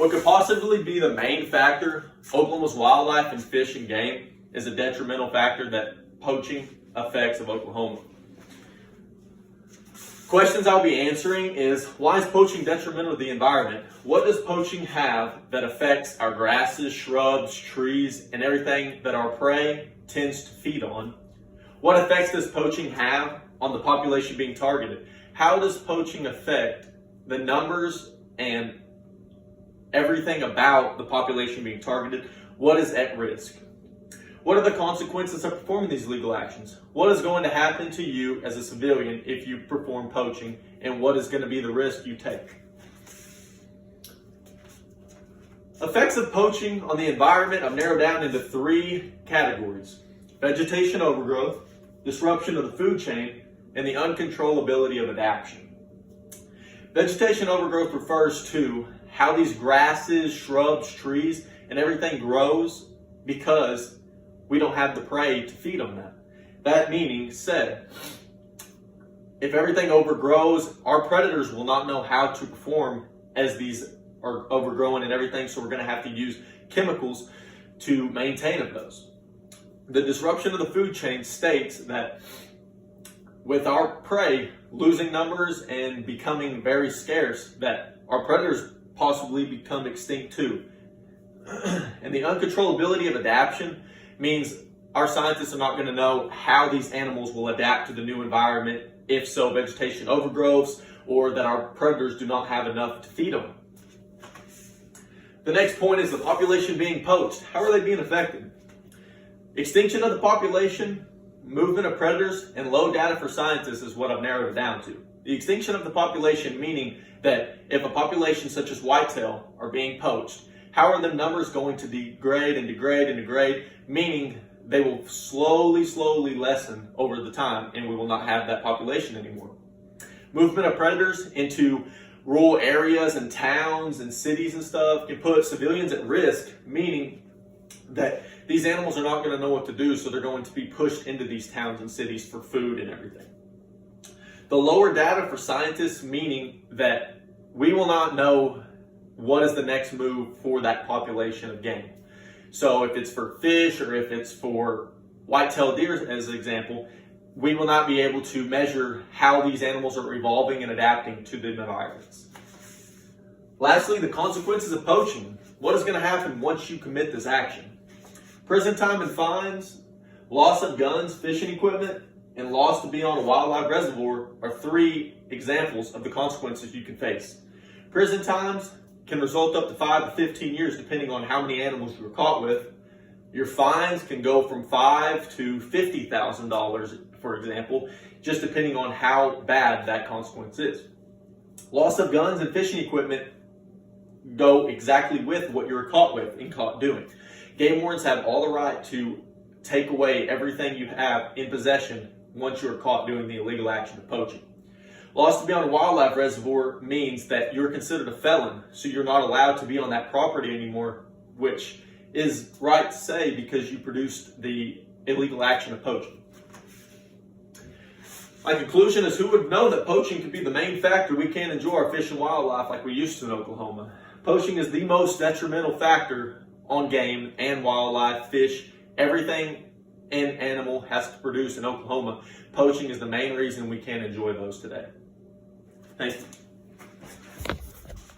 What could possibly be the main factor Oklahoma's wildlife and fish and game is a detrimental factor that poaching affects of Oklahoma. Questions I'll be answering is, why is poaching detrimental to the environment? What does poaching have that affects our grasses, shrubs, trees, and everything that our prey tends to feed on? What effects does poaching have on the population being targeted? How does poaching affect the numbers and everything about the population being targeted? What is at risk? What are the consequences of performing these illegal actions? What is going to happen to you as a civilian if you perform poaching, and what is going to be the risk you take? Effects of poaching on the environment I've narrowed down into 3 categories: vegetation overgrowth, disruption of the food chain, and the uncontrollability of adaptation. Vegetation overgrowth refers to how these grasses, shrubs, trees, and everything grows because we don't have the prey to feed on that. That meaning said, if everything overgrows, our predators will not know how to perform as these are overgrowing and everything, so we're going to have to use chemicals to maintain those. The disruption of the food chain states that with our prey losing numbers and becoming very scarce, that our predators possibly become extinct too. And the uncontrollability of adaptation means our scientists are not going to know how these animals will adapt to the new environment, if so vegetation overgrows, or that our predators do not have enough to feed on. The next point is the population being poached. How are they being affected? Extinction of the population, movement of predators, and low data for scientists is what I've narrowed it down to. The extinction of the population meaning that if a population such as whitetail are being poached, how are the numbers going to degrade and degrade and degrade, meaning they will slowly lessen over the time, and we will not have that population anymore. Movement of predators into rural areas and towns and cities and stuff can put civilians at risk, meaning that these animals are not going to know what to do, so they're going to be pushed into these towns and cities for food and everything. The lower data for scientists, meaning that we will not know what is the next move for that population of game. So if it's for fish or if it's for white-tailed deer as an example, we will not be able to measure how these animals are evolving and adapting to the environments. Lastly, the consequences of poaching. What is going to happen once you commit this action? Prison time and fines, loss of guns, fishing equipment, and loss to be on a wildlife reservoir are 3 examples of the consequences you can face. Prison times can result up to 5 to 15 years depending on how many animals you were caught with. Your fines can go from $5,000 to $50,000, for example, just depending on how bad that consequence is. Loss of guns and fishing equipment go exactly with what you were caught with and caught doing. Game wardens have all the right to take away everything you have in possession once you are caught doing the illegal action of poaching. Loss to be on a wildlife reservoir means that you're considered a felon, so you're not allowed to be on that property anymore, which is right to say because you produced the illegal action of poaching. My conclusion is, who would have known that poaching could be the main factor we can't enjoy our fish and wildlife like we used to in Oklahoma. Poaching is the most detrimental factor on game and wildlife, fish, everything an animal has to produce in Oklahoma. Poaching is the main reason we can't enjoy those today. Thank you.